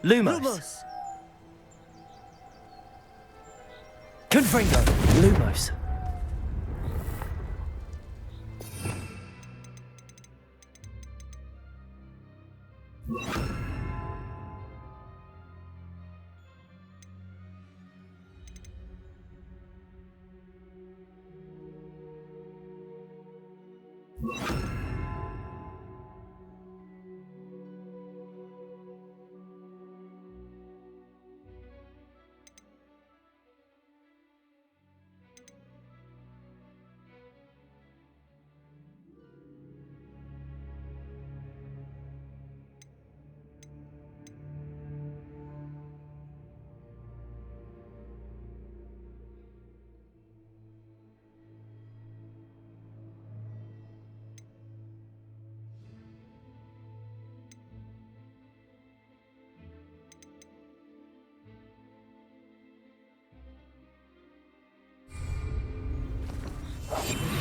Lumos. Confringo. Lumos.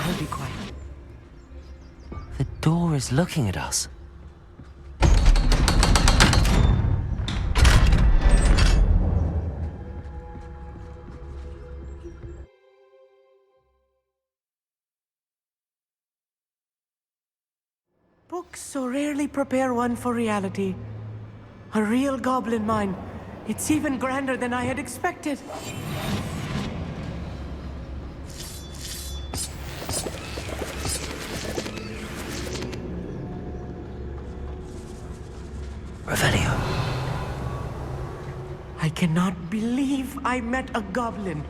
I'll be quiet. The door is looking at us. Books so rarely prepare one for reality. A real goblin mine. It's even grander than I had expected. Revelio. I cannot believe I met a goblin.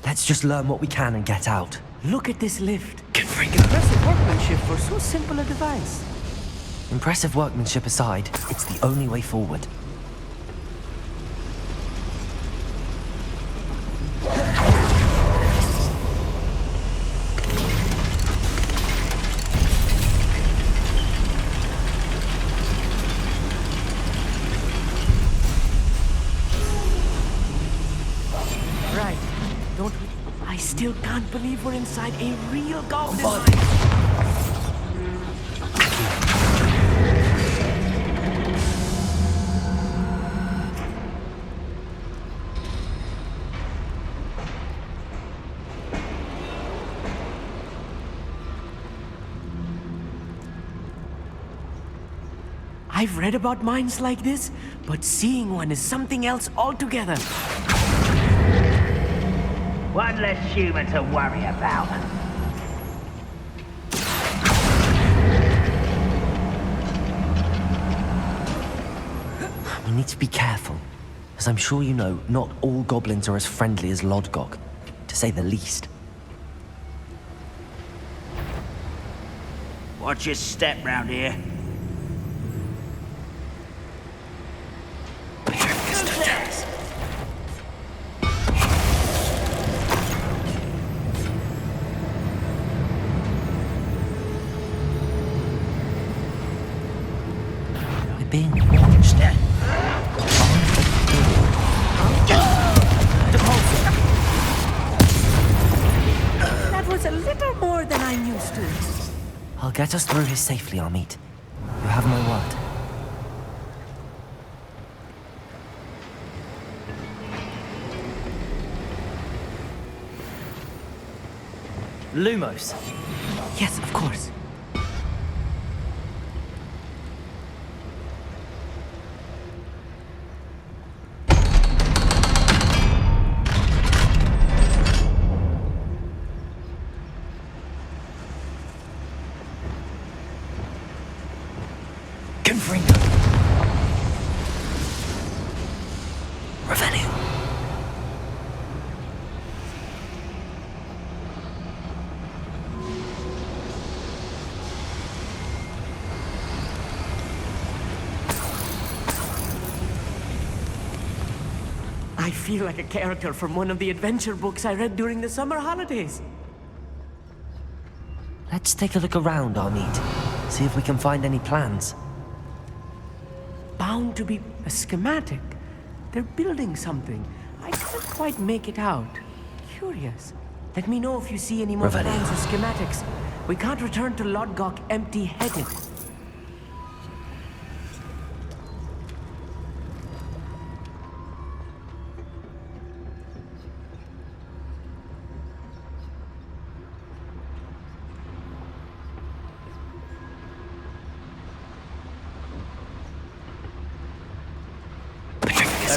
Let's just learn what we can and get out. Look at this lift. Confringo. Impressive workmanship for so simple a device. Impressive workmanship aside, it's the only way forward. Right. Don't we? I still can't believe we're inside a real goblin Bye. mine. I've read about mines like this, but seeing one is something else altogether. One less human to worry about. We need to be careful. As I'm sure you know, not all goblins are as friendly as Lodgok, to say the least. Watch your step round here. We're being watched. That was a little more than I'm used to. I'll get us through here safely, Amit. You have my word. Lumos. Yes, of course. Confringo. Revelio. I feel like a character from one of the adventure books I read during the summer holidays. Let's take a look around, Amit. See if we can find any plans. Bound to be a schematic. They're building something. I can't quite make it out. Curious. Let me know if you see any more Revelio. plans or schematics. We can't return to Lodgok empty-headed.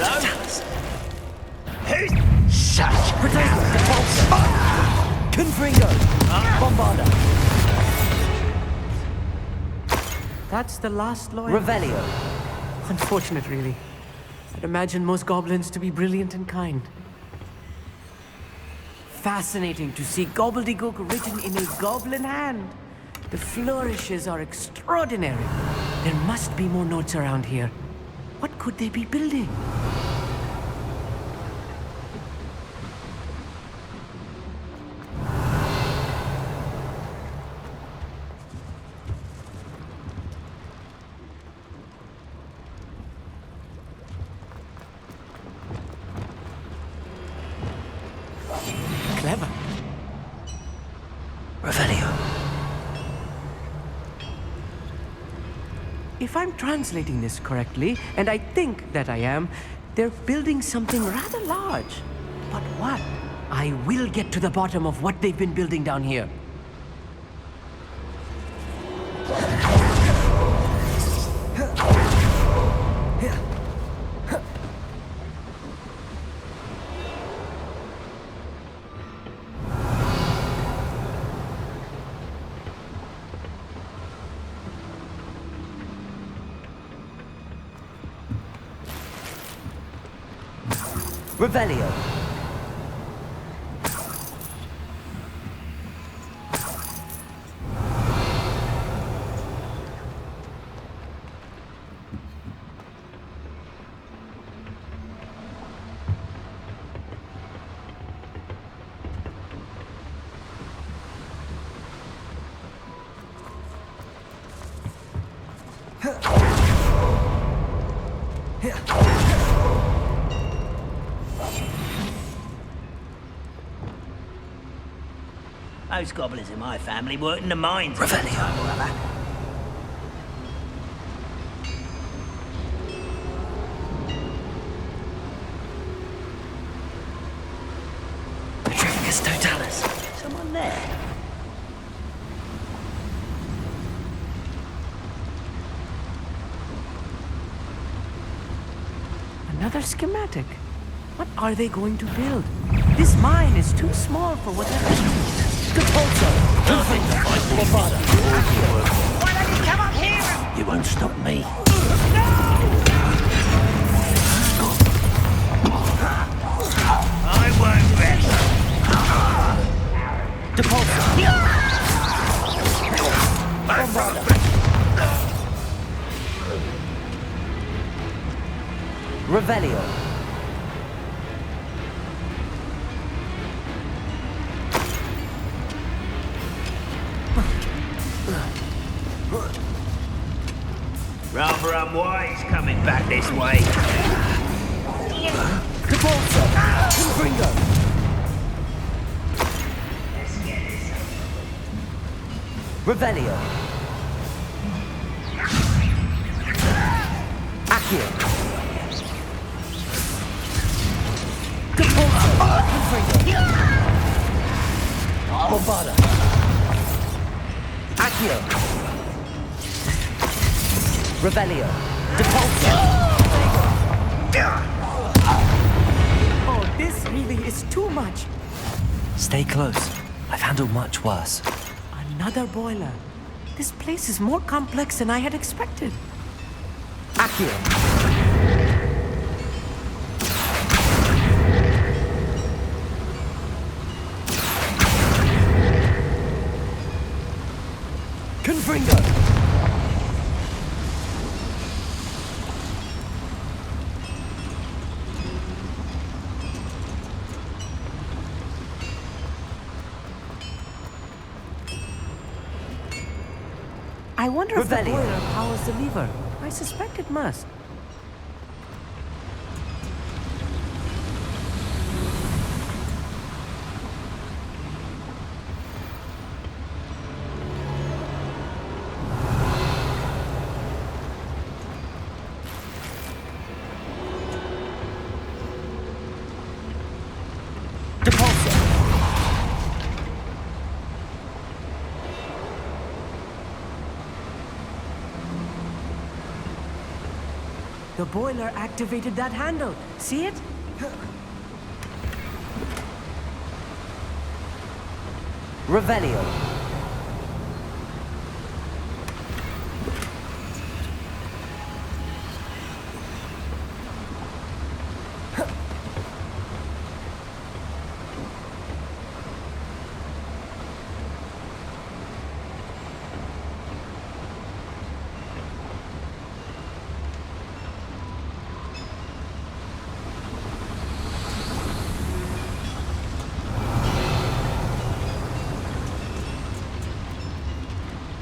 Hello? Totalus. Who's such Confringo. Bombarda. That's the last lawyer. Revelio. Unfortunate, really. I'd imagine most goblins to be brilliant and kind. Fascinating to see gobbledygook written in a goblin hand. The flourishes are extraordinary. There must be more notes around here. What could they be building? Clever. Revelio. If I'm translating this correctly, and I think that I am, they're building something rather large. But what? I will get to the bottom of what they've been building down here. Revelio. Those goblins in my family worked in the mines. Revelio. Time or other. Petrificus Totalus. Someone there. Another schematic. What are they going to build? This mine is too small for whatever. Depulso. Bombarda. Why don't you come up here? You won't stop me. I won't rest. Depulso. Bombarda. Revelio. Rather unwise coming back this way. Depulso. Confringo. Revelio. Accio. Depulso. Confringo. Bombarda. Accio. Revelio. Depulso. Oh, this really is too much. Stay close. I've handled much worse. Another boiler. This place is more complex than I had expected. Accio. Confringo. I wonder if the Revelio. boiler powers the lever. I suspect it must. Depulso. The boiler activated that handle. See it? Revelio.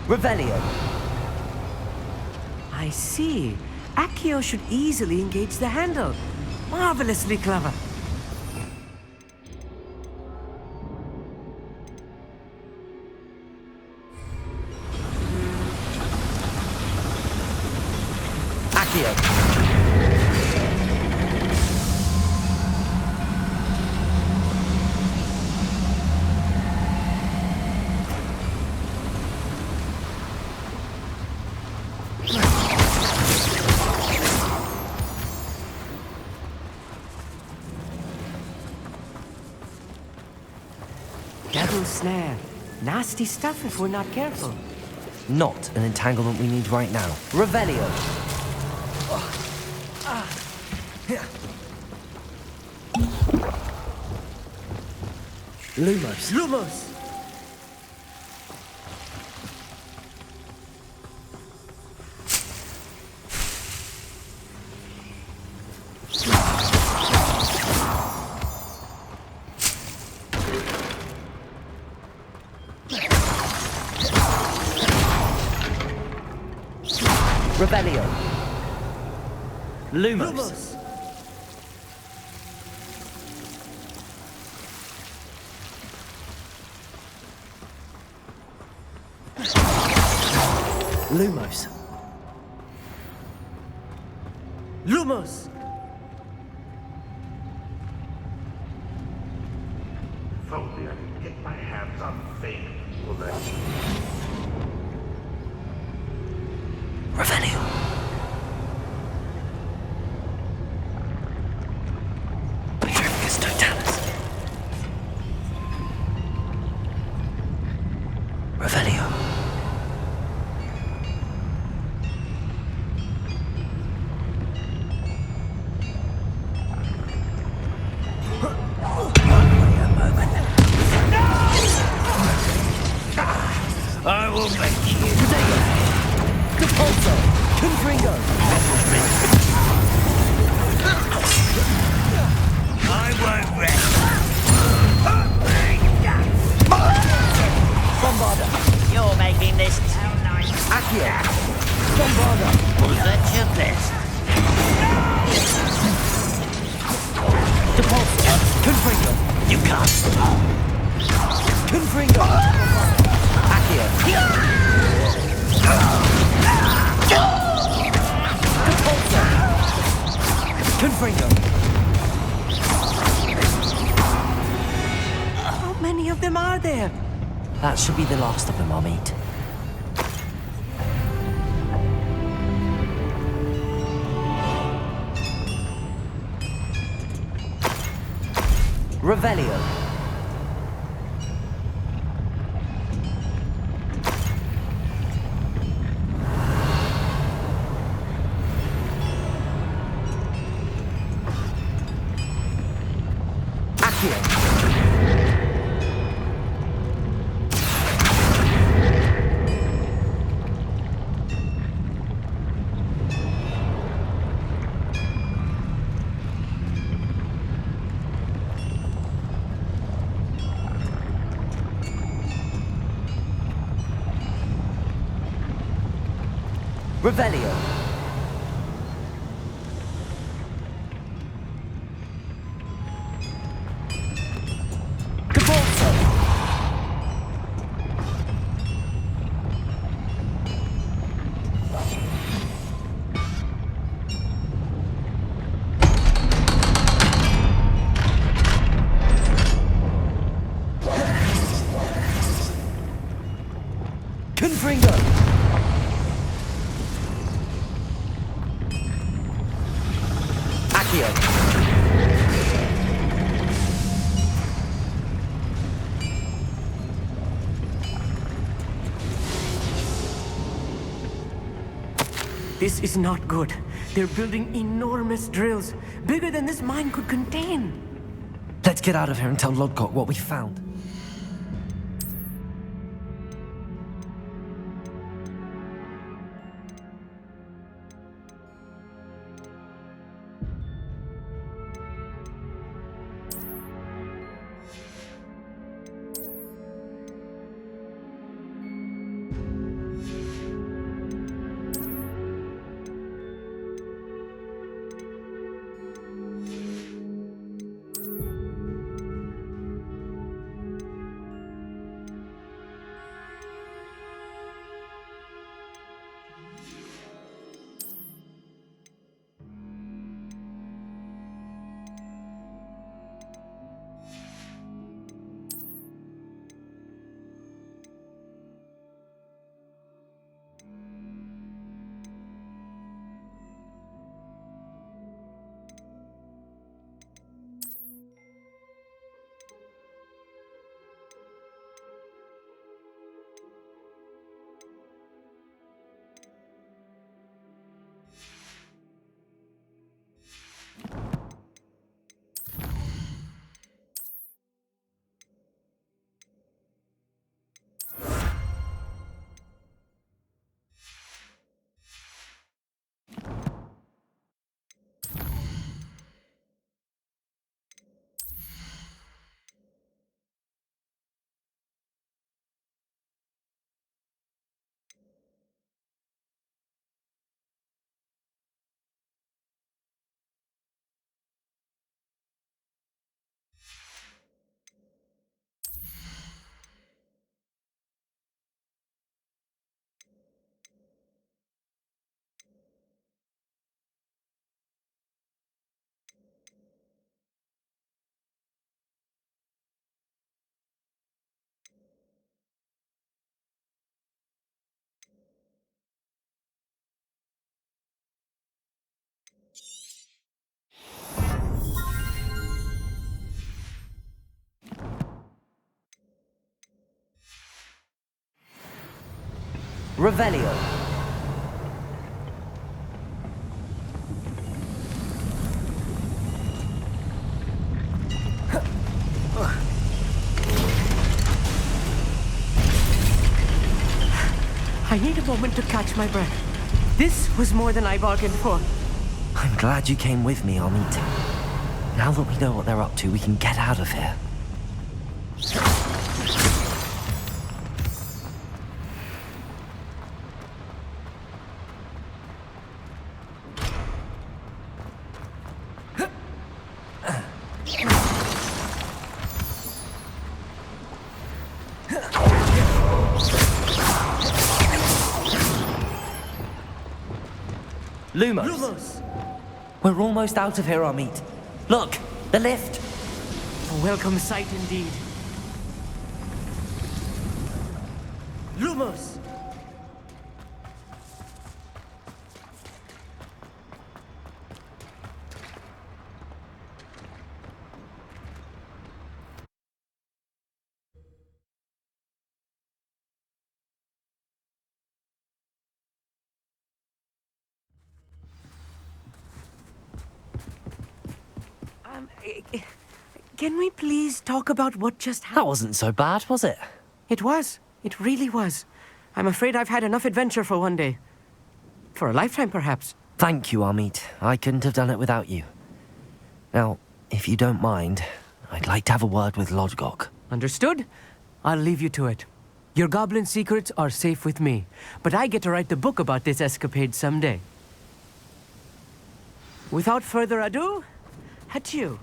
Revelio. I see. Accio should easily engage the handle. Marvelously clever. Accio. Devil's snare. Nasty stuff if we're not careful. Not an entanglement we need right now. Revelio. Lumos. Lumos! Revelio. Lumos. Lumos. Lumos! If only I could get my hands on Fane for that. Revelio. Petrificus totalis. Revelio. I will make you. Capulso. Confringo. I won't rest. Bombarda. You're making this town nice. Accio. Bombarda. Was that your best? Capulso. Confringo. You can't. Confringo. Accio. Capulso. Confringo. How many of them are there? That should be the last of them, I'll meet. Revelio. Accio. Revelio. Capulso. Confringo. Accio. This is not good. They're building enormous drills, bigger than this mine could contain. Let's get out of here and tell Lodgok what we found. Revelio. I need a moment to catch my breath. This was more than I bargained for. I'm glad you came with me, Amit. Now that we know what they're up to, we can get out of here. Lumos. Lumos! We're almost out of here, Amit. Look, the lift. A welcome sight indeed. Lumos! Can we please talk about what just happened? That wasn't so bad, was it? It was. It really was. I'm afraid I've had enough adventure for one day. For a lifetime, perhaps. Thank you, Amit. I couldn't have done it without you. Now, if you don't mind, I'd like to have a word with Lodgok. Understood? I'll leave you to it. Your goblin secrets are safe with me, but I get to write the book about this escapade someday. Without further ado, adieu.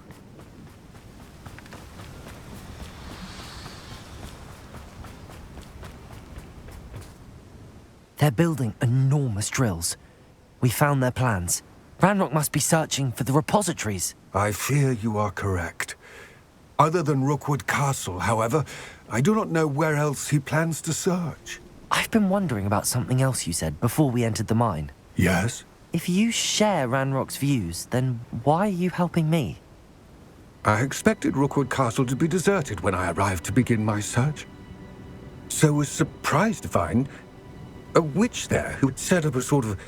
They're building enormous drills. We found their plans. Ranrock must be searching for the repositories. I fear you are correct. Other than Rookwood Castle, however, I do not know where else he plans to search. I've been wondering about something else you said before we entered the mine. Yes? If you share Ranrock's views, then why are you helping me? I expected Rookwood Castle to be deserted when I arrived to begin my search. So was surprised to find a witch there who had set up a sort of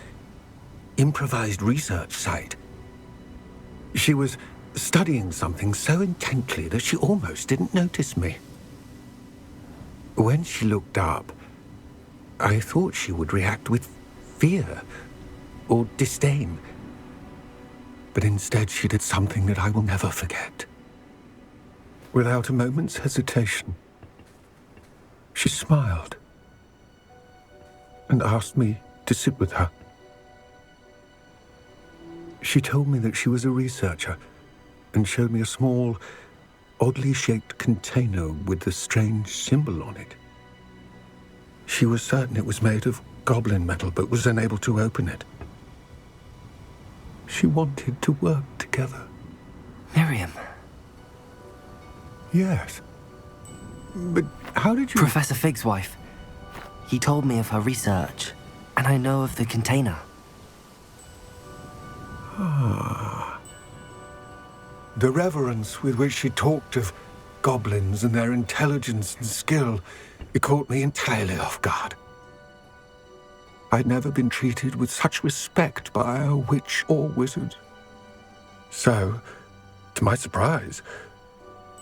improvised research site. She was studying something so intently that she almost didn't notice me. When she looked up, I thought she would react with fear or disdain. But instead she did something that I will never forget. Without a moment's hesitation, she smiled and asked me to sit with her. She told me that she was a researcher and showed me a small, oddly shaped container with a strange symbol on it. She was certain it was made of goblin metal, but was unable to open it. She wanted to work together. Miriam. Yes. But how did you... Professor Fig's wife. He told me of her research, and I know of the container. The reverence with which she talked of goblins and their intelligence and skill, it caught me entirely off guard. I'd never been treated with such respect by a witch or wizard. So, to my surprise,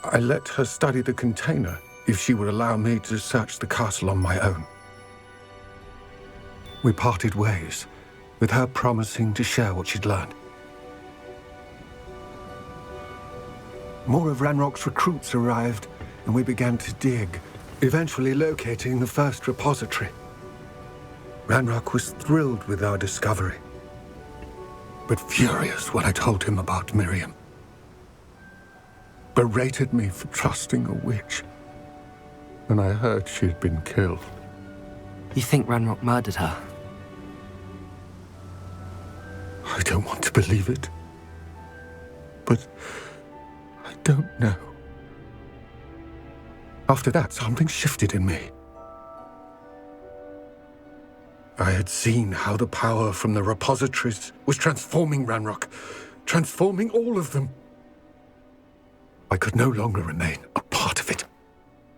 I let her study the container if she would allow me to search the castle on my own. We parted ways, with her promising to share what she'd learned. More of Ranrock's recruits arrived, and we began to dig, eventually locating the first repository. Ranrock was thrilled with our discovery, but furious when I told him about Miriam. Berated me for trusting a witch, and I heard she had been killed. You think Ranrock murdered her? I don't want to believe it, but I don't know. After that, something shifted in me. I had seen how the power from the repositories was transforming Ranrock, transforming all of them. I could no longer remain a part of it.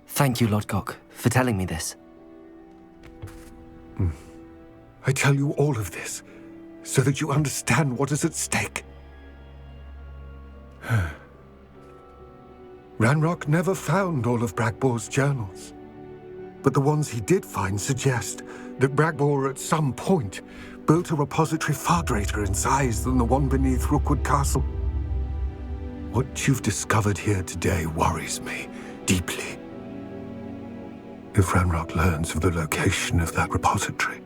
Thank you, Lodgok, for telling me this. I tell you all of this so that you understand what is at stake. Ranrock never found all of Bragbor's journals, but the ones he did find suggest that Bragbor at some point built a repository far greater in size than the one beneath Rookwood Castle. What you've discovered here today worries me deeply. If Ranrock learns of the location of that repository,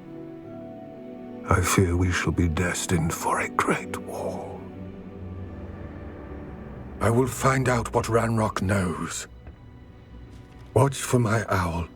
I fear we shall be destined for a great war. I will find out what Ranrock knows. Watch for my owl.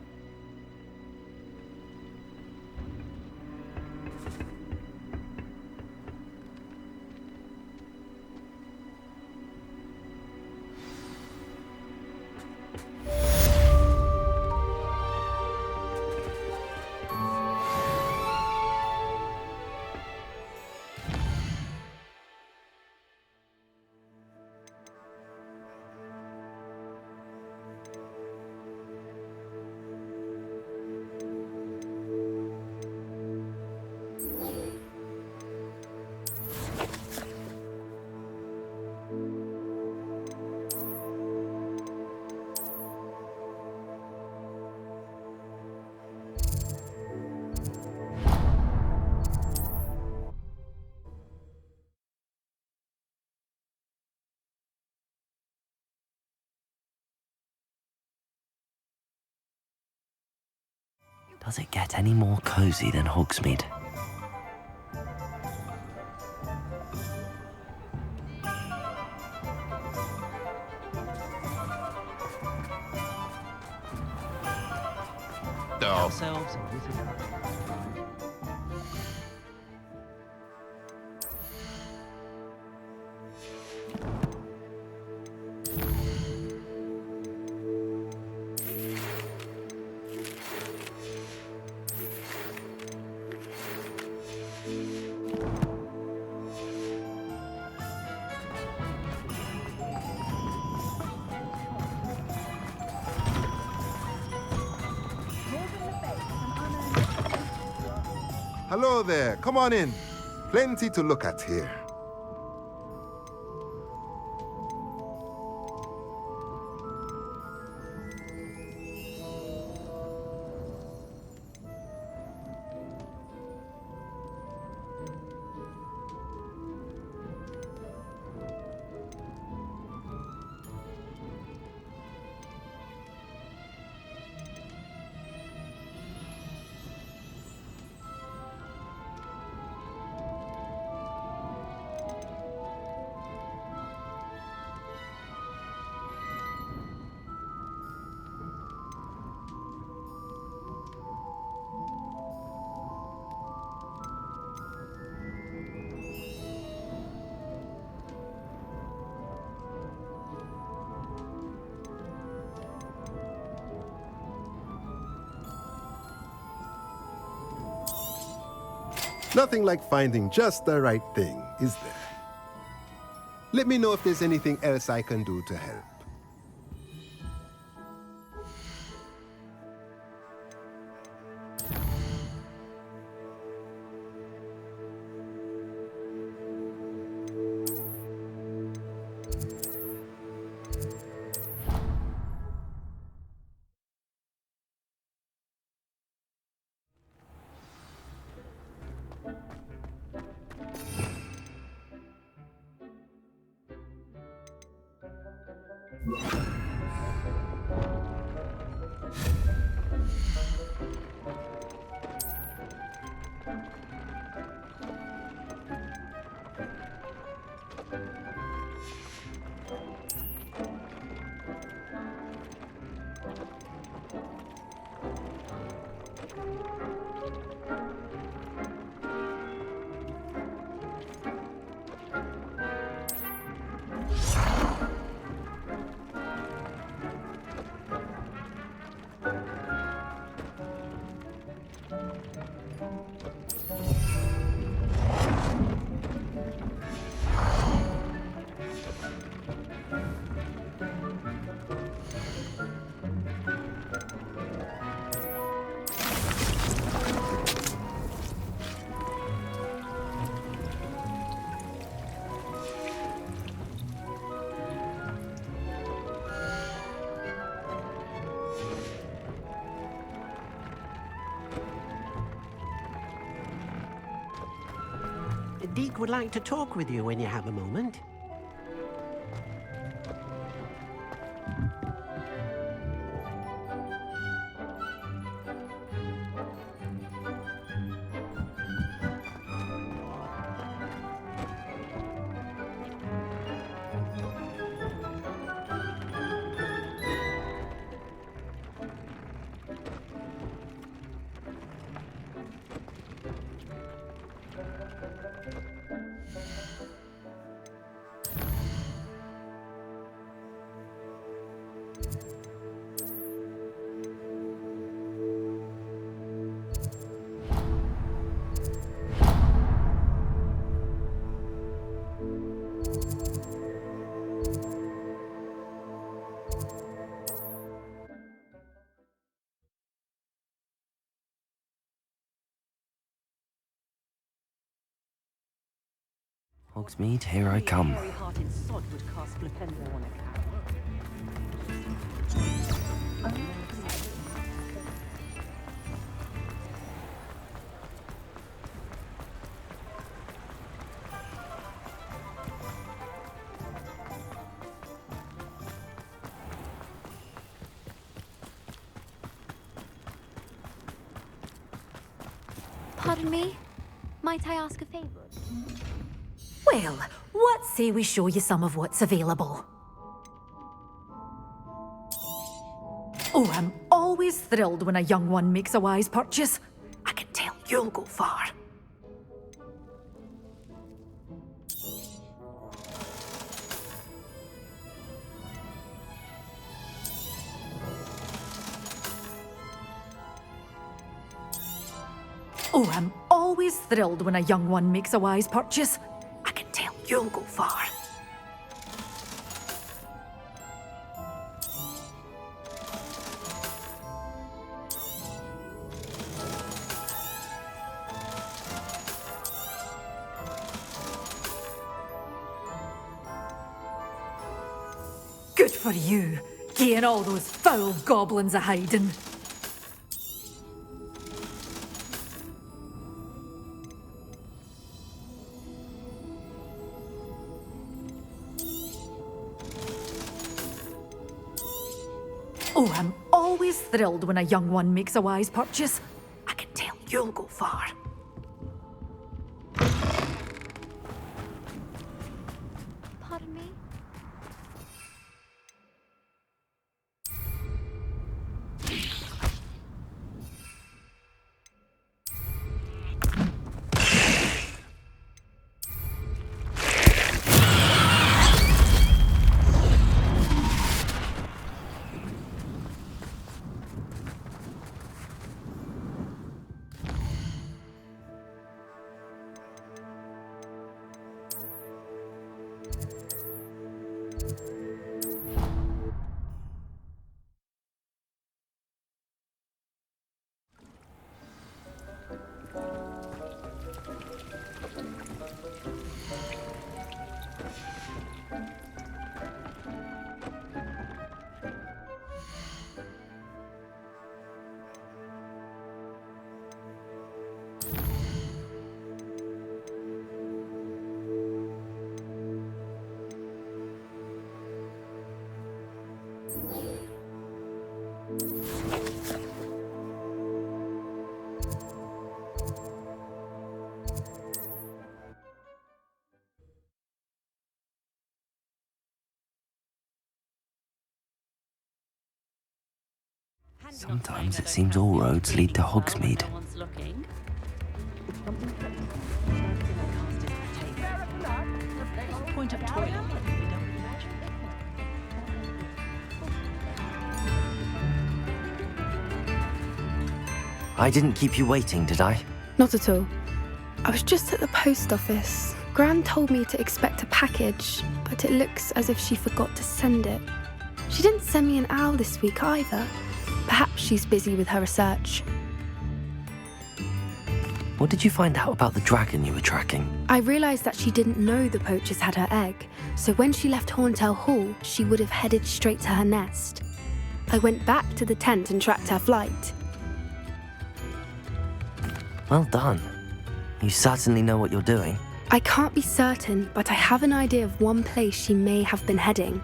Does it get any more cozy than Hogsmeade? Ourselves a wizard. Hello there. Come on in. Plenty to look at here. Nothing like finding just the right thing, is there? Let me know if there's anything else I can do to help. Deke would like to talk with you when you have a moment. Hogsmeade, here I come. Hairy-hearted sod would cast Flipendo on a cow. Pardon me? Might I ask a favor? Well, what say we show you some of what's available? Oh, I'm always thrilled when a young one makes a wise purchase. I can tell you'll go far. Oh, I'm always thrilled when a young one makes a wise purchase. I can tell you'll go far. for you, getting all those foul goblins a hiding. Oh, I'm always thrilled when a young one makes a wise purchase. I can tell you'll go far. Pardon me? Sometimes it seems all roads lead to Hogsmeade. I didn't keep you waiting, did I? Not at all. I was just at the post office. Gran told me to expect a package, but it looks as if she forgot to send it. She didn't send me an owl this week either. Perhaps she's busy with her research. What did you find out about the dragon you were tracking? I realised that she didn't know the poachers had her egg, so when she left Horntail Hall, she would have headed straight to her nest. I went back to the tent and tracked her flight. Well done. You certainly know what you're doing. I can't be certain, but I have an idea of one place she may have been heading.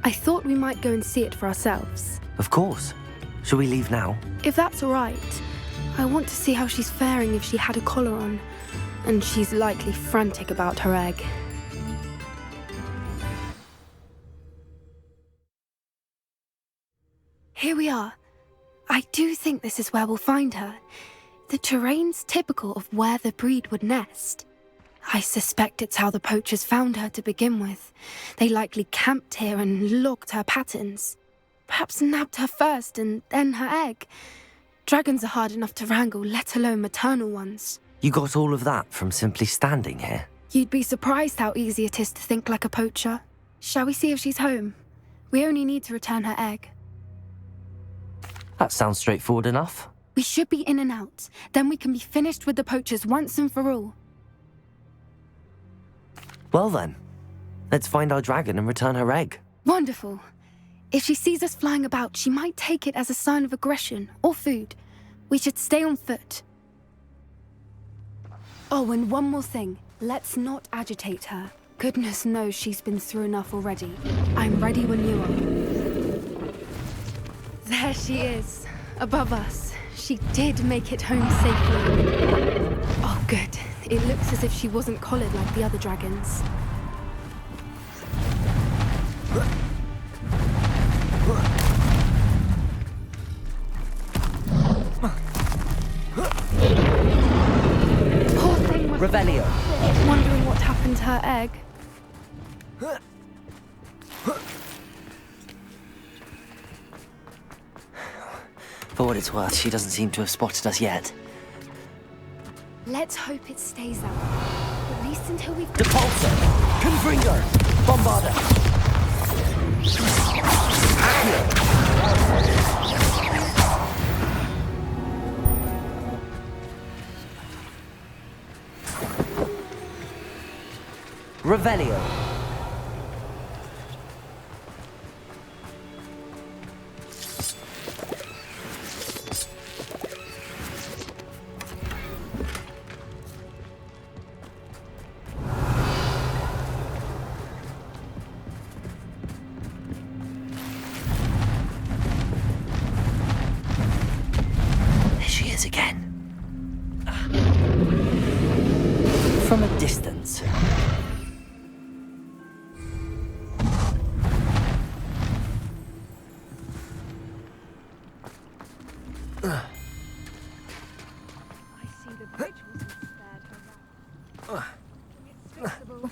I thought we might go and see it for ourselves. Of course. Shall we leave now? If that's all right. I want to see how she's faring if she had a collar on. And she's likely frantic about her egg. Here we are. I do think this is where we'll find her. The terrain's typical of where the breed would nest. I suspect it's how the poachers found her to begin with. They likely camped here and logged her patterns. Perhaps nabbed her first and then her egg. Dragons are hard enough to wrangle, let alone maternal ones. You got all of that from simply standing here? You'd be surprised how easy it is to think like a poacher. Shall we see if she's home? We only need to return her egg. That sounds straightforward enough. We should be in and out. Then we can be finished with the poachers once and for all. Well then, let's find our dragon and return her egg. Wonderful. If she sees us flying about, she might take it as a sign of aggression or food. We should stay on foot. Oh, and one more thing. Let's not agitate her. Goodness knows she's been through enough already. I'm ready when you are. There she is, above us. She did make it home safely. Oh, good. It looks as if she wasn't collared like the other dragons. Poor thing was Revelio. wondering what happened to her egg. For what it's worth, she doesn't seem to have spotted us yet. Let's hope it stays that way. At least until we've... Depulsor! Confringo! Bombarder! Revelio! From a distance. I see the bridge wasn't spared her wrath. It's fixable.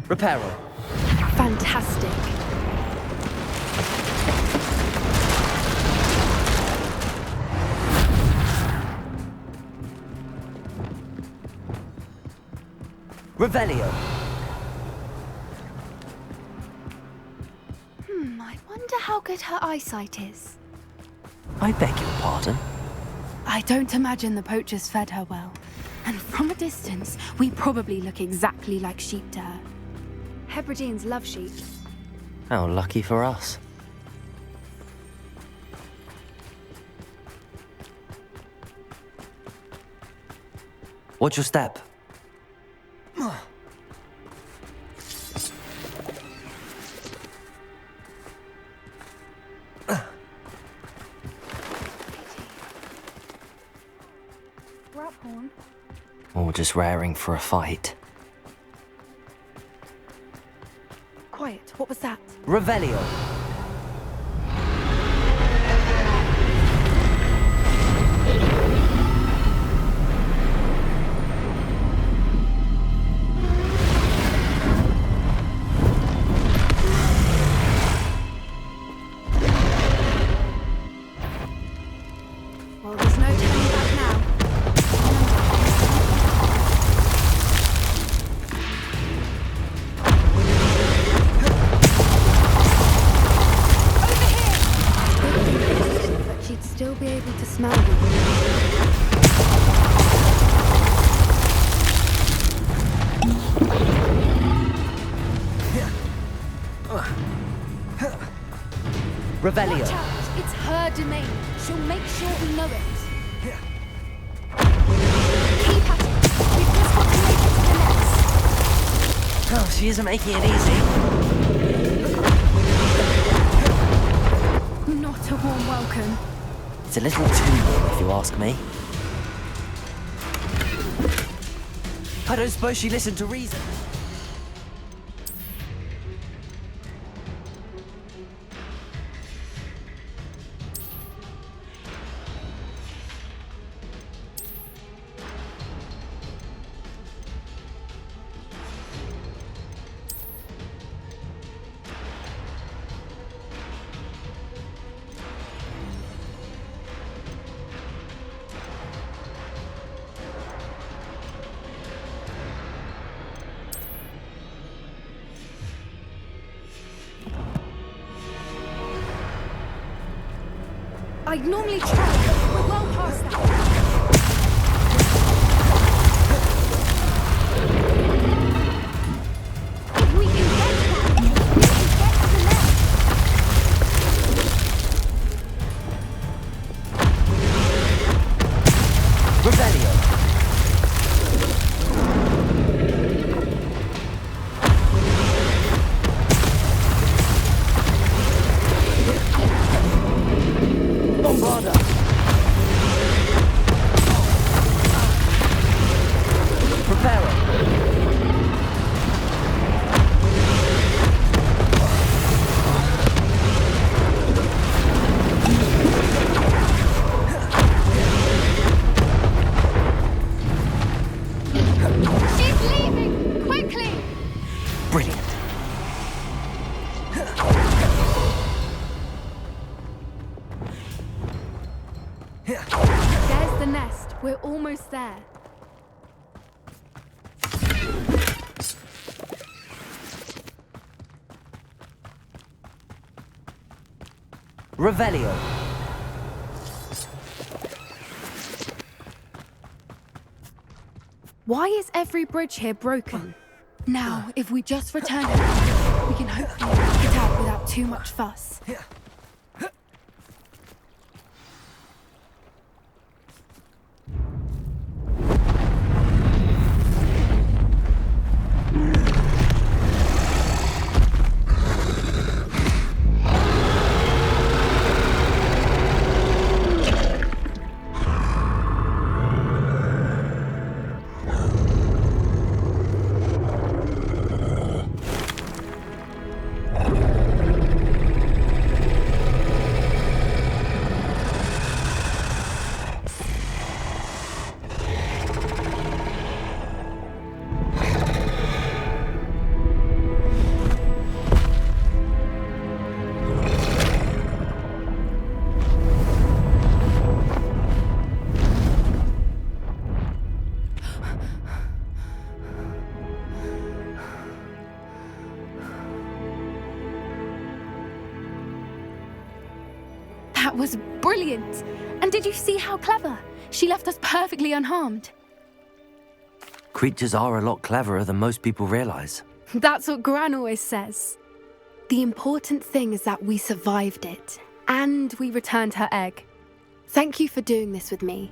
Reparo. Fantastic. Revelio. I wonder how good her eyesight is. I beg your pardon. I don't imagine the poachers fed her well. And from a distance, we probably look exactly like sheep to her. Hebrideans love sheep. How lucky for us. Watch your step. Raphorn. Or just raring for a fight. Quiet, what was that? Revelio. Well, there's no turning back now. But she'd still be able to smell them. Revelio. Watch out! It's her domain. She'll make sure we know it. Keep at it. We've just got to make it to the nest. Oh, she isn't making it easy. Not a warm welcome. It's a little too warm, if you ask me. I don't suppose she listened to reason. I'd normally try, but we're well past that. If we can get to that, we can get to the nest. Revelio. Bombarda. Preparo. She's leaving! Quickly! Brilliant. There's the nest. We're almost there. Revelio. Why is every bridge here broken? Now, if we just return home, we can hopefully make it out without too much fuss. That was brilliant! And did you see how clever? She left us perfectly unharmed. Creatures are a lot cleverer than most people realize. That's what Gran always says. The important thing is that we survived it, and we returned her egg. Thank you for doing this with me.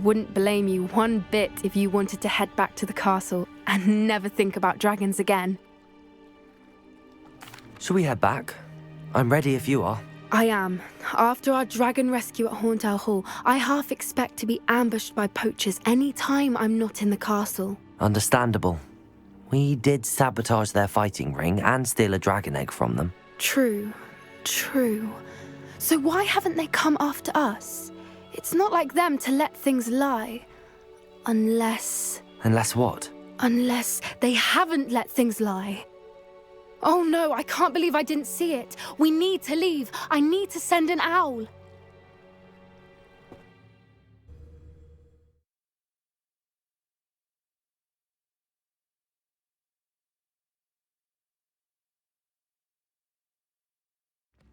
Wouldn't blame you one bit if you wanted to head back to the castle and never think about dragons again. Shall we head back? I'm ready if you are. I am. After our dragon rescue at Hauntow Hall, I half expect to be ambushed by poachers any time I'm not in the castle. Understandable. We did sabotage their fighting ring and steal a dragon egg from them. True. So why haven't they come after us? It's not like them to let things lie. Unless what? Unless they haven't let things lie. Oh no, I can't believe I didn't see it. We need to leave. I need to send an owl.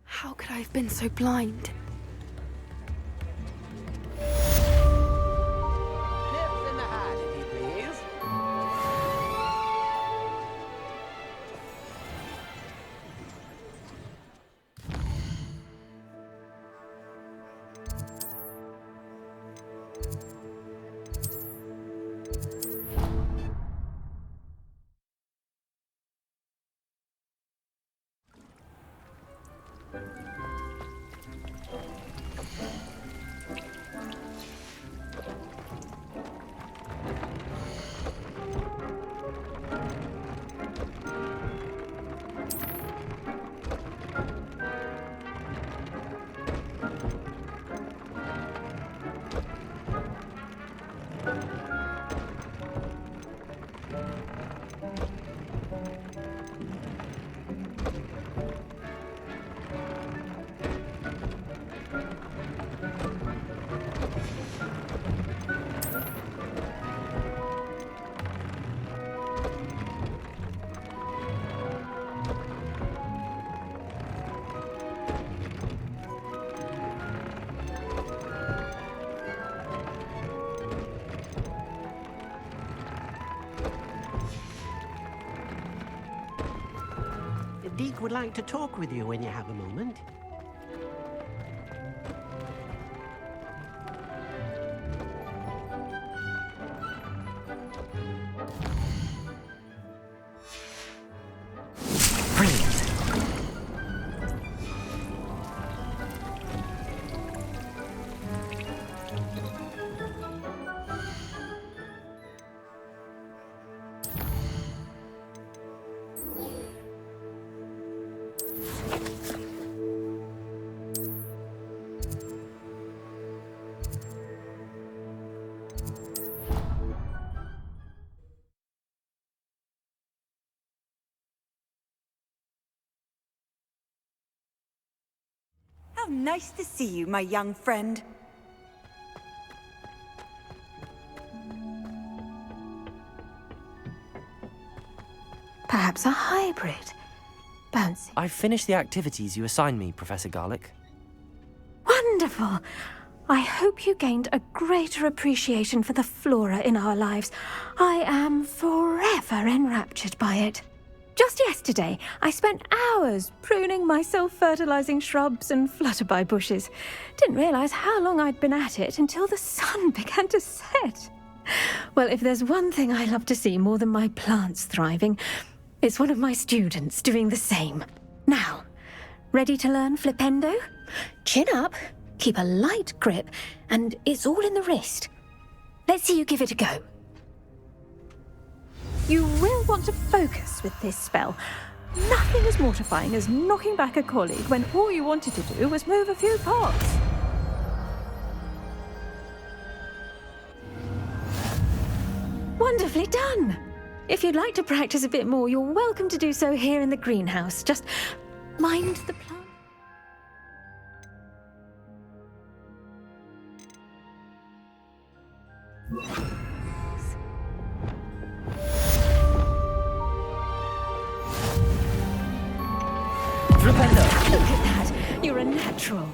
How could I have been so blind? Deke would like to talk with you when you have a moment. How nice to see you, my young friend. Perhaps a hybrid. Bouncy. I've finished the activities you assigned me, Professor Garlick. Wonderful! I hope you gained a greater appreciation for the flora in our lives. I am forever enraptured by it. Just yesterday, I spent hours pruning my self-fertilizing shrubs and flutterby bushes. Didn't realize how long I'd been at it until the sun began to set. Well, if there's one thing I love to see more than my plants thriving, it's one of my students doing the same. Now, ready to learn flipendo? Chin up, keep a light grip, and it's all in the wrist. Let's see you give it a go. You will want to focus with this spell. Nothing as mortifying as knocking back a colleague when all you wanted to do was move a few pots. Wonderfully done! If you'd like to practice a bit more, you're welcome to do so here in the greenhouse. Just mind the plant. Flipendo! Look at that! You're a natural.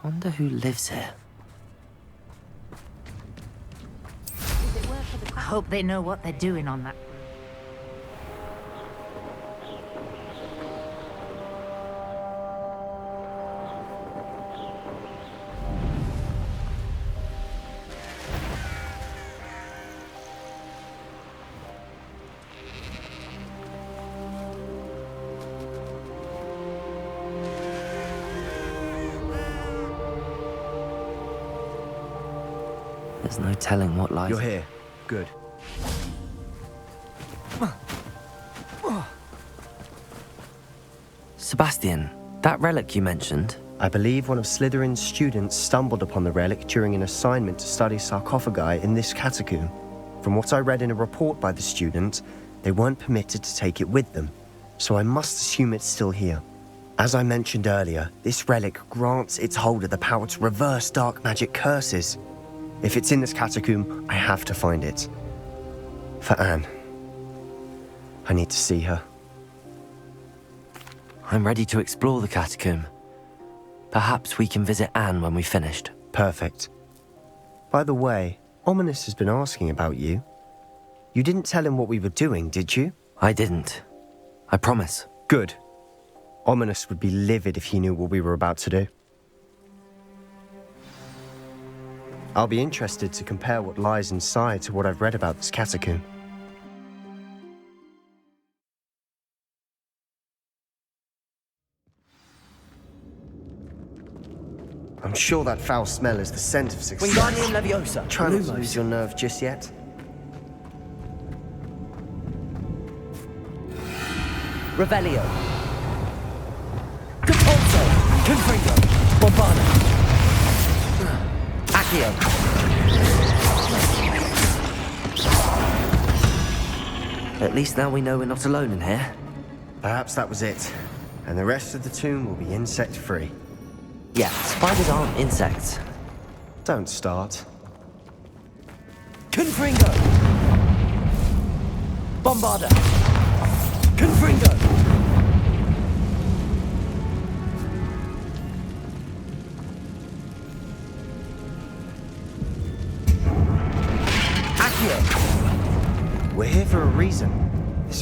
Wonder who lives here. I hope they know what they're doing on that. There's no telling what lies. You're here. Good. Sebastian, that relic you mentioned. I believe one of Slytherin's students stumbled upon the relic during an assignment to study sarcophagi in this catacomb. From what I read in a report by the student, they weren't permitted to take it with them, so I must assume it's still here. As I mentioned earlier, this relic grants its holder the power to reverse dark magic curses. If it's in this catacomb, I have to find it. For Anne. I need to see her. I'm ready to explore the catacomb. Perhaps we can visit Anne when we've finished. Perfect. By the way, Ominous has been asking about you. You didn't tell him what we were doing, did you? I didn't. I promise. Good. Ominous would be livid if he knew what we were about to do. I'll be interested to compare what lies inside to what I've read about this catacomb. I'm sure that foul smell is the scent of success. Wingardium Leviosa. Try not to lose your nerve just yet. Revelio. Compulso. Confringo. Bombarda. Accio. At least now we know we're not alone in here. Perhaps that was it. And the rest of the tomb will be insect-free. Yeah, spiders aren't insects. Don't start. Confringo. Bombarda. Confringo. Accio. We're here for a reason.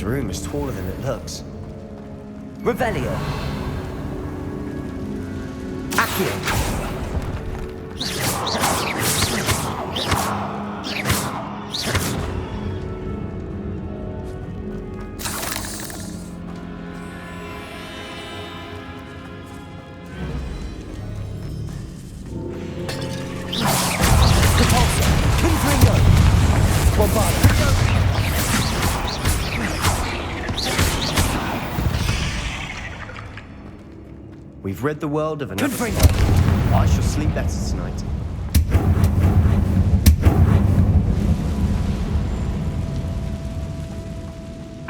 room is taller than it looks. Revelio. Accio. We've rid the world of another. I shall sleep better tonight.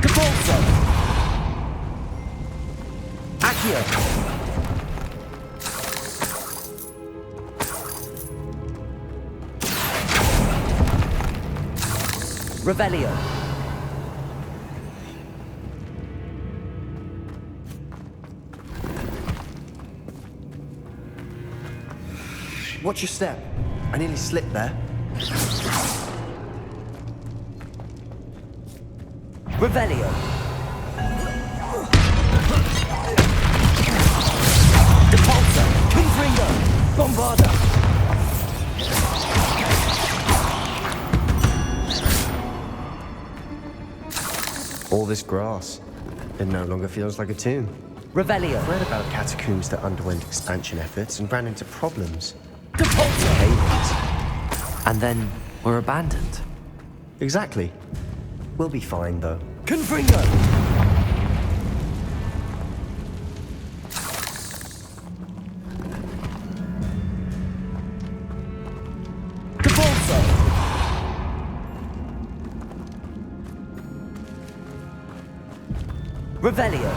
Capolso. Accio. Revelio. Watch your step. I nearly slipped there. Revelio. Depulso. Confringo. Bombarda. All this grass. It no longer feels like a tomb. Revelio. I've read about catacombs that underwent expansion efforts and ran into problems. Depulso. Havens. And then were abandoned. Exactly. We'll be fine, though. Confringo. Depulso. Revelio.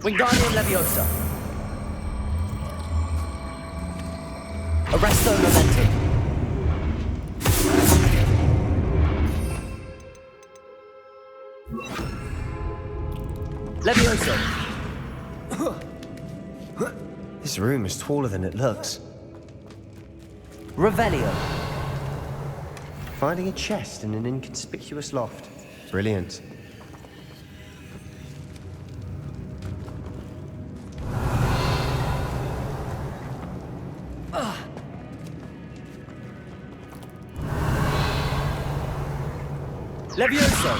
Wingardium Leviosa. Arresto Momentum. Leviosa. This room is taller than it looks. Revelio. Finding a chest in an inconspicuous loft. Brilliant. Levioso.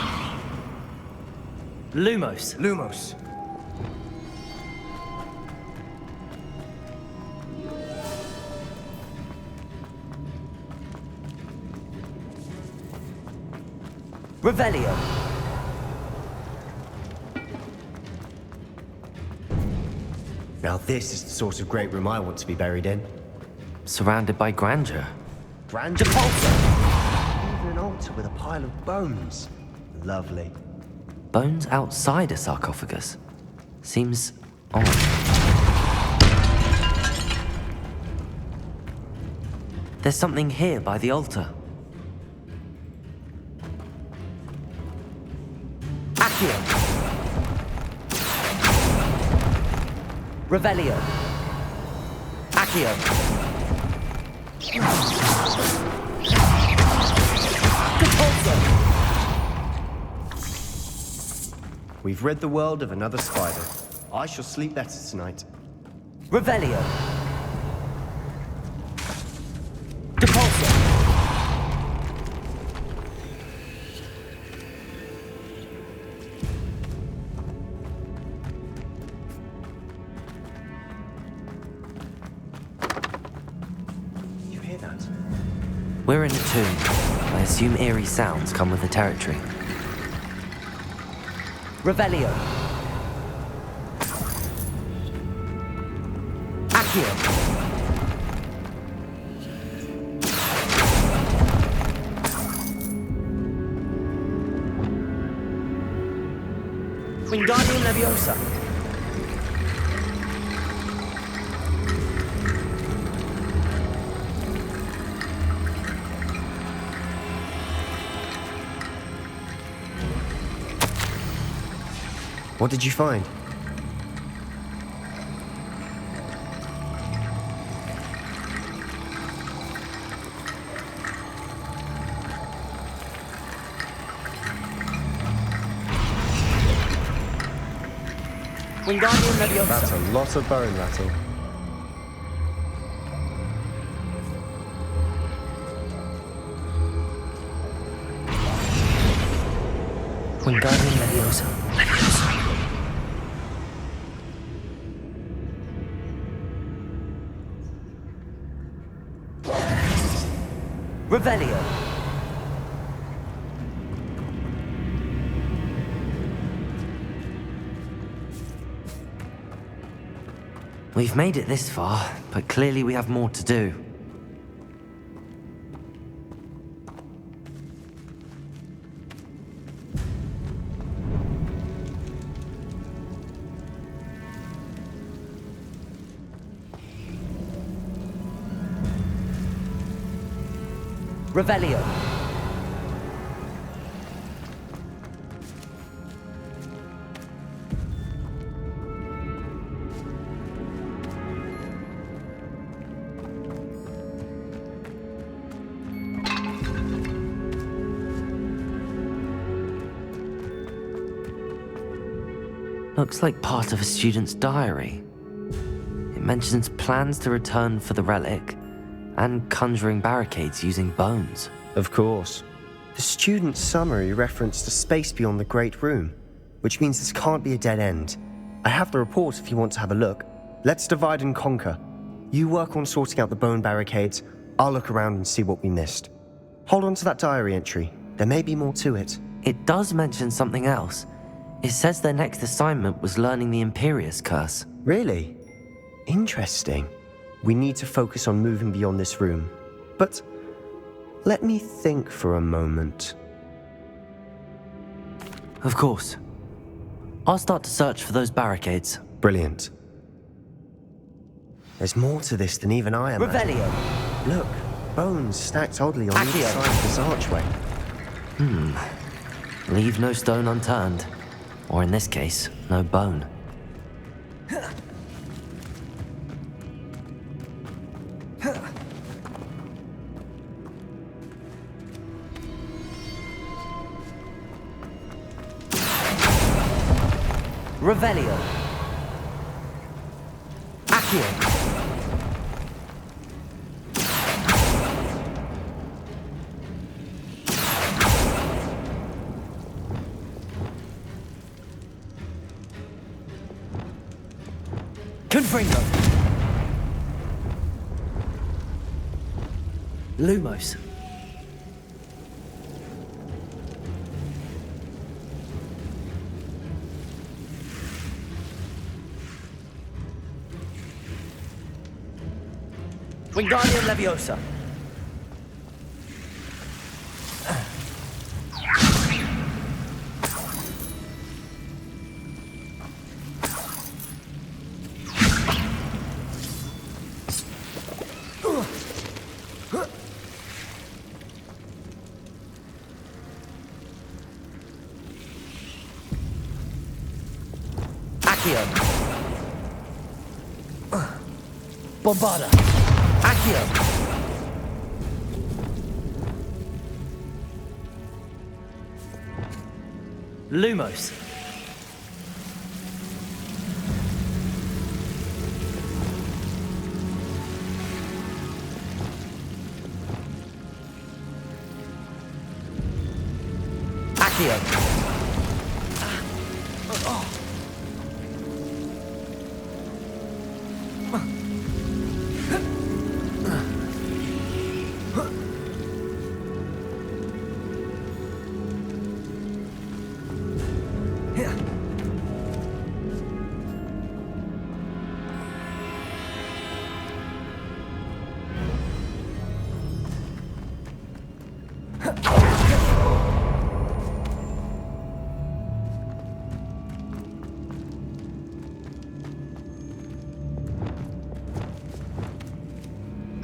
Lumos. Lumos. Revelio. Now this is the sort of great room I want to be buried in. Surrounded by grandeur. Grandeur. Even an altar with a pile of bones. Lovely. Bones outside a sarcophagus. Seems odd. There's something here by the altar. Accio. Revelio. Accio. Depulso. We've rid the world of another spider. I shall sleep better tonight. Revelio. Depulso. You hear that? We're in a tomb. I assume eerie sounds come with the territory. Revelio. Accio. Wingardium Leviosa. What did you find? Wingardium Leviosa. That's a lot of bone rattle. Wingardium Leviosa. Revelio. We've made it this far, but clearly we have more to do. Revelio. Looks like part of a student's diary. It mentions plans to return for the relic and conjuring barricades using bones. Of course. The student's summary referenced a space beyond the Great Room, which means this can't be a dead end. I have the report if you want to have a look. Let's divide and conquer. You work on sorting out the bone barricades, I'll look around and see what we missed. Hold on to that diary entry. There may be more to it. It does mention something else. It says their next assignment was learning the Imperius Curse. Really? Interesting. We need to focus on moving beyond this room. But let me think for a moment. Of course. I'll start to search for those barricades. Brilliant. There's more to this than even I imagined. Revelio. Look, bones stacked oddly on each side of this archway. Leave no stone unturned. Or in this case, no bone. Revelio. Accio. Confringo. Lumos. Wingardium Leviosa. Accio. Bombarda. Accio. Lumos. Accio.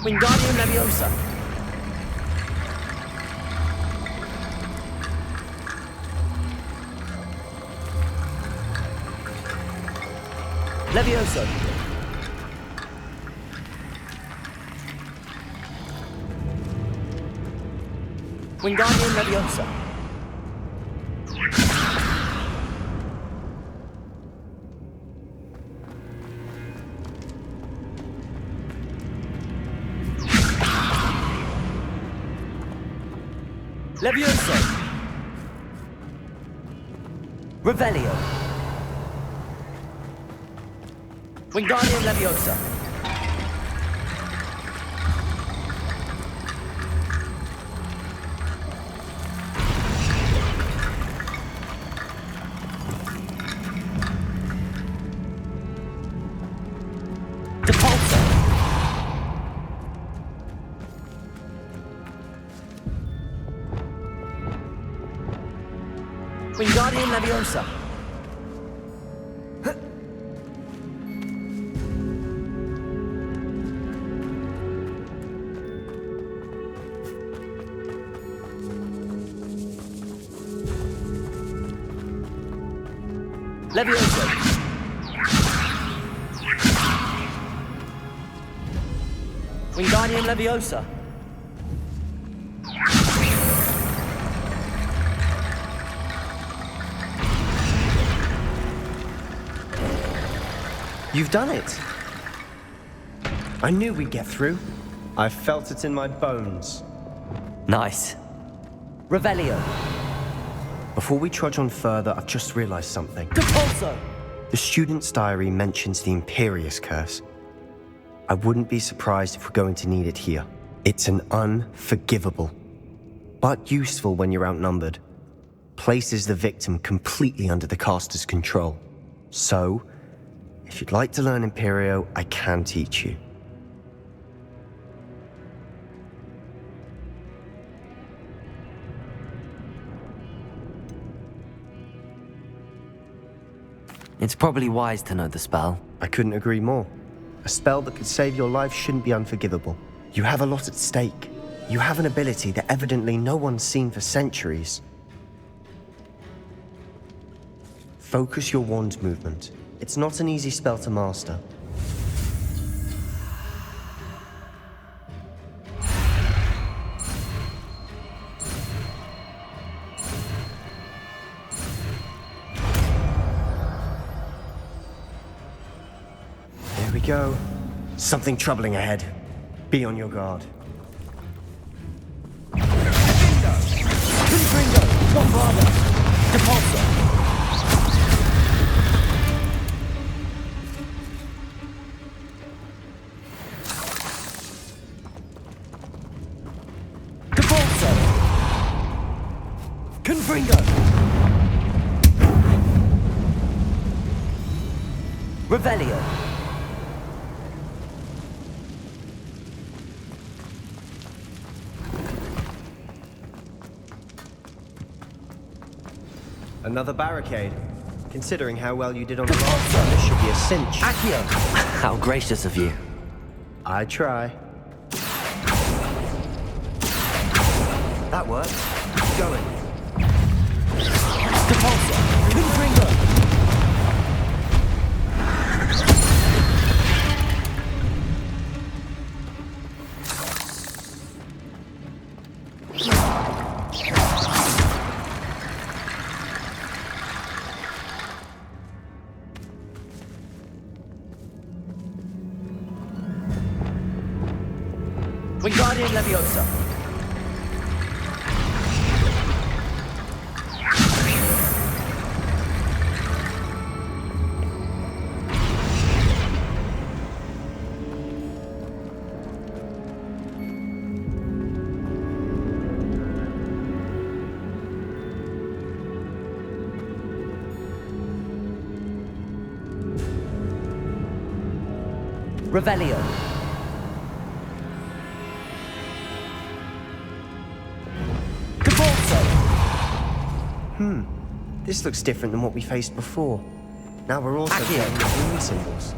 Wingardium Leviosa. Leviosa. Wingardium Leviosa. Leviosa. Revelio. Wingardium Leviosa. Depulso. Wingardium Leviosa. Leviosa. Wingardium Leviosa. You've done it. I knew we'd get through. I felt it in my bones. Nice. Revelio. Before we trudge on further, I've just realized something. Depulso. The student's diary mentions the Imperious Curse. I wouldn't be surprised if we're going to need it here. It's an unforgivable, but useful when you're outnumbered. Places the victim completely under the caster's control. So, if you'd like to learn Imperio, I can teach you. It's probably wise to know the spell. I couldn't agree more. A spell that could save your life shouldn't be unforgivable. You have a lot at stake. You have an ability that evidently no one's seen for centuries. Focus your wand movement. It's not an easy spell to master. There we go. Something troubling ahead. Be on your guard. Confringo. Bombarda. Depulso. Depulso. Confringo. Revelio. Another barricade. Considering how well you did on the last one, this should be a cinch. Accio. How gracious of you. I try. That worked. Keep going. Depulso. Confringo. Wingardium Leviosa. Revelio. This looks different than what we faced before. Now we're also Accio. playing with rune symbols.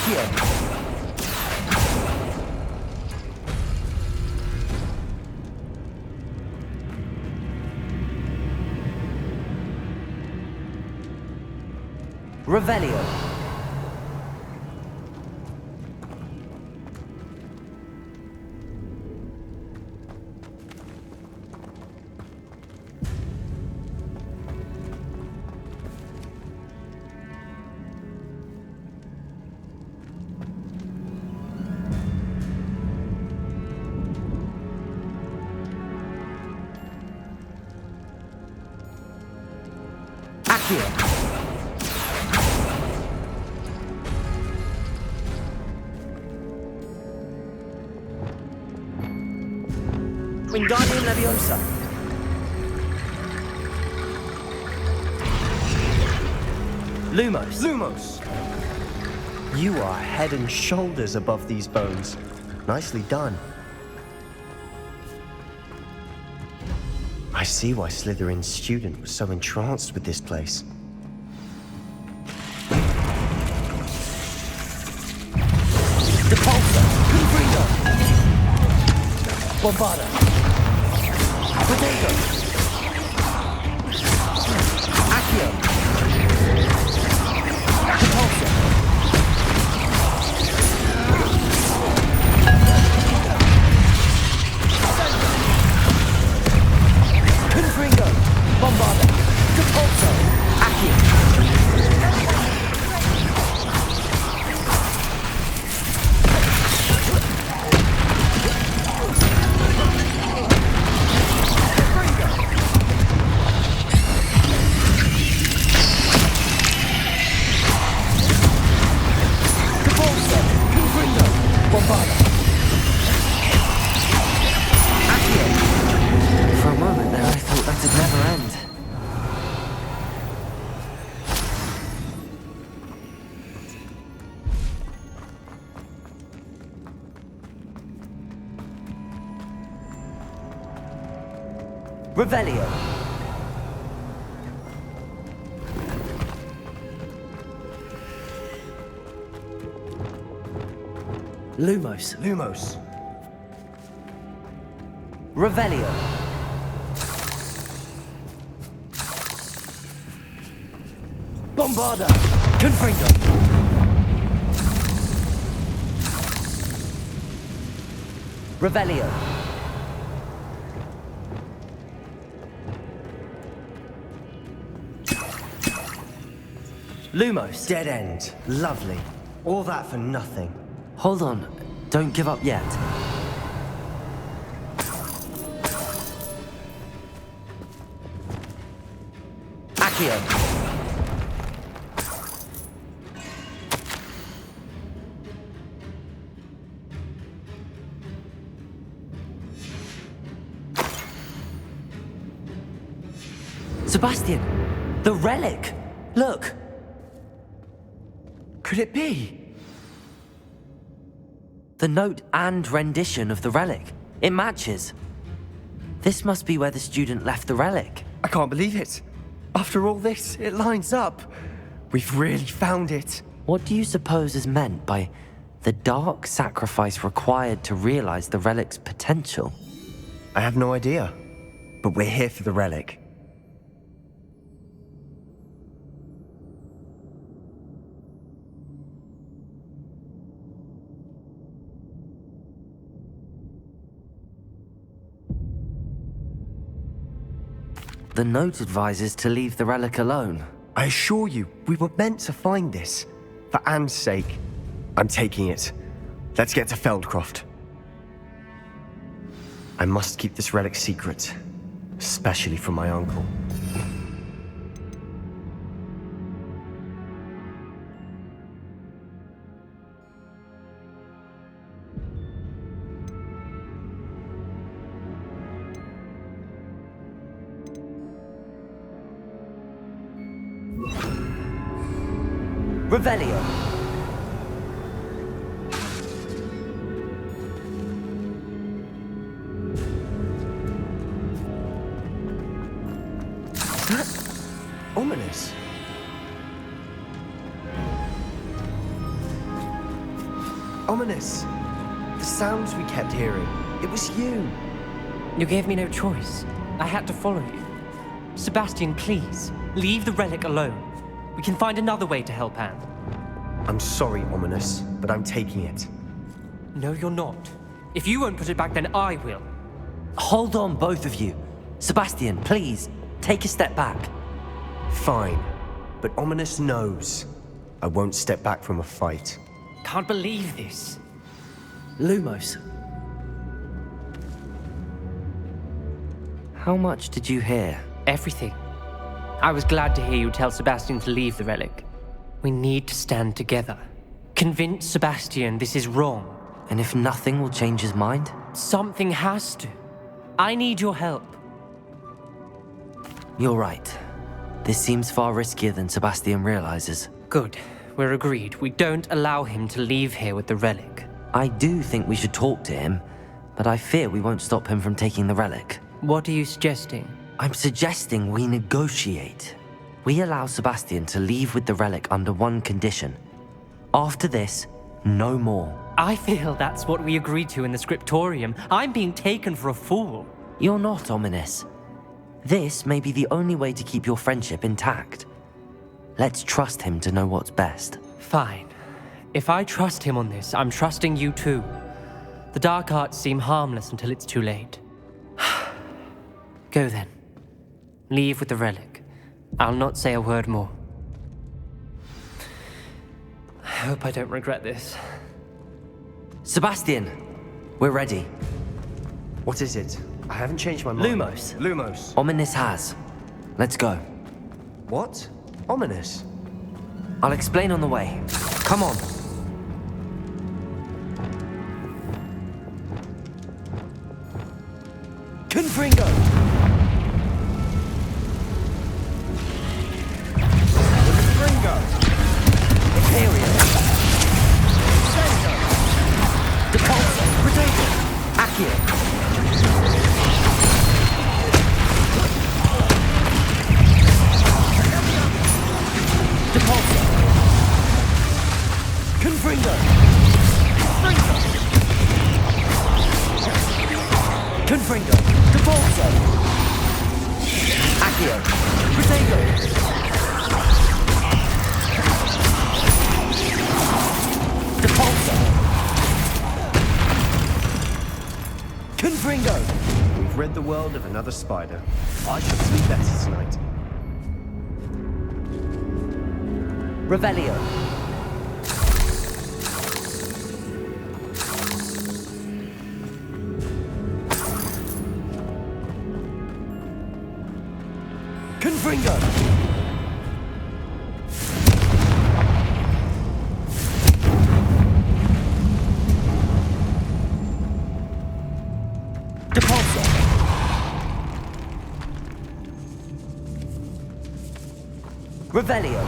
Accio! Revelio. Accio. Wingardium Leviosa. Lumos. Lumos! You are head and shoulders above these bones. Nicely done. I see why Slytherin's student was so entranced with this place. Depulso. Confringo. Bombarda. Potato. Accio. Depulso. Confringo. Bombarda. Depulso. Accio. For a moment there, I thought that'd never end. Revelio. Lumos. Lumos. Revelio. Bombarda. Confringo. Revelio. Lumos. Dead end. Lovely. All that for nothing. Hold on. Don't give up yet. Accio. Sebastian, the relic. Look. Could it be? The note and rendition of the relic. It matches. This must be where the student left the relic. I can't believe it. After all this, it lines up. We've really found it. What do you suppose is meant by the dark sacrifice required to realize the relic's potential? I have no idea. But we're here for the relic. The note advises to leave the relic alone. I assure you, we were meant to find this. For Anne's sake. I'm taking it. Let's get to Feldcroft. I must keep this relic secret. Especially from my uncle. Revelio. Ominous. Ominous! The sounds we kept hearing. It was you! You gave me no choice. I had to follow you. Sebastian, please, leave the relic alone. We can find another way to help Anne. I'm sorry, Ominous, but I'm taking it. No, you're not. If you won't put it back, then I will. Hold on, both of you. Sebastian, please, take a step back. Fine, but Ominous knows I won't step back from a fight. Can't believe this. Lumos. How much did you hear? Everything. I was glad to hear you tell Sebastian to leave the relic. We need to stand together. Convince Sebastian this is wrong. And if nothing will change his mind? Something has to. I need your help. You're right. This seems far riskier than Sebastian realizes. Good. We're agreed. We don't allow him to leave here with the relic. I do think we should talk to him, but I fear we won't stop him from taking the relic. What are you suggesting? I'm suggesting we negotiate. We allow Sebastian to leave with the relic under one condition. After this, no more. I feel that's what we agreed to in the scriptorium. I'm being taken for a fool. You're not, Ominous. This may be the only way to keep your friendship intact. Let's trust him to know what's best. Fine. If I trust him on this, I'm trusting you too. The dark arts seem harmless until it's too late. Go then. Leave with the relic. I'll not say a word more. I hope I don't regret this. Sebastian, we're ready. What is it? I haven't changed my mind. Lumos. Lumos. Ominous has. Let's go. What? Ominous? I'll explain on the way. Come on. Confringo! Confringo! Imperium! Depulso! Potato! Accio! Depulso! Confringo! Confringo! Depulso! Accio! Potato! Depulso! Confringo! We've rid the world of another spider. I shall sleep better tonight. Revelio. Confringo. Depulso. Revelio.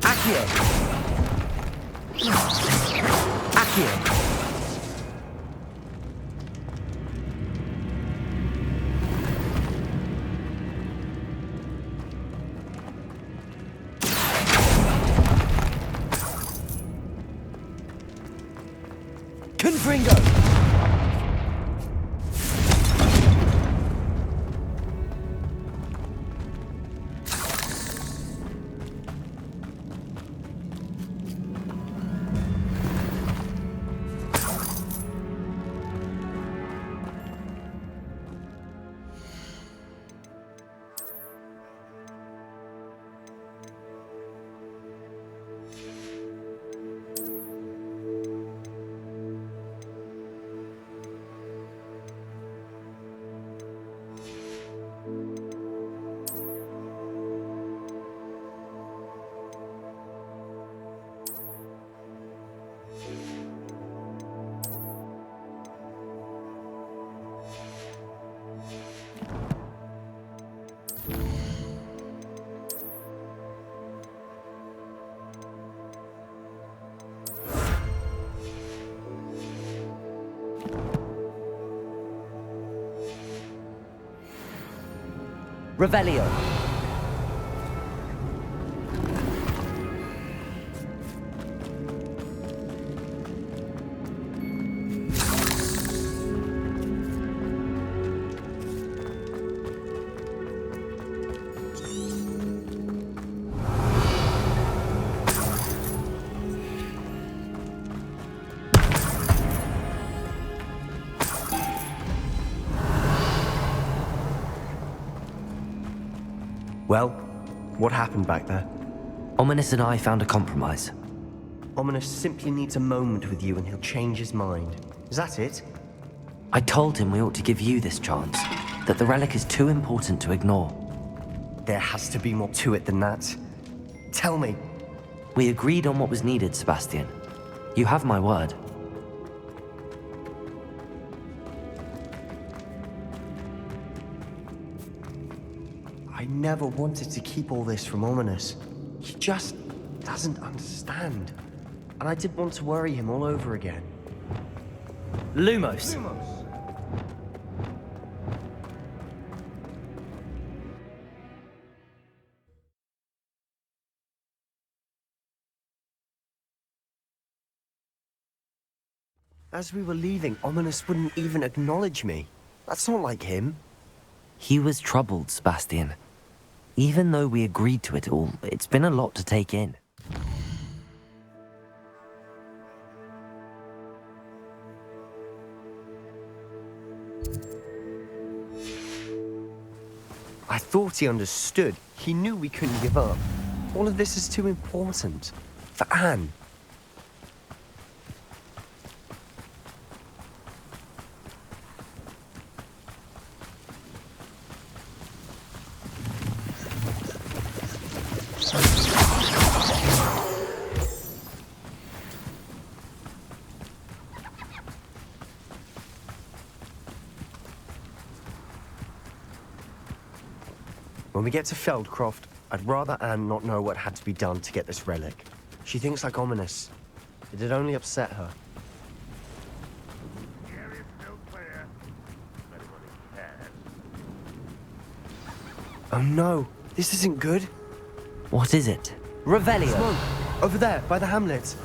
Accio. Accio. Confringo. Revelio. Well, what happened back there? Ominous and I found a compromise. Ominous simply needs a moment with you and he'll change his mind. Is that it? I told him we ought to give you this chance, that the relic is too important to ignore. There has to be more to it than that. Tell me. We agreed on what was needed, Sebastian. You have my word. I never wanted to keep all this from Ominous. He just doesn't understand. And I didn't want to worry him all over again. Lumos. As we were leaving, Ominous wouldn't even acknowledge me. That's not like him. He was troubled, Sebastian. Even though we agreed to it all, it's been a lot to take in. I thought he understood. He knew we couldn't give up. All of this is too important. For Anne. When we get to Feldcroft, I'd rather Anne not know what had to be done to get this relic. She thinks like Ominous. It'd only upset her. The area's still clear. If anybody cares. Oh no, this isn't good. What is it? Revelio! Smoke! Over there, by the hamlet.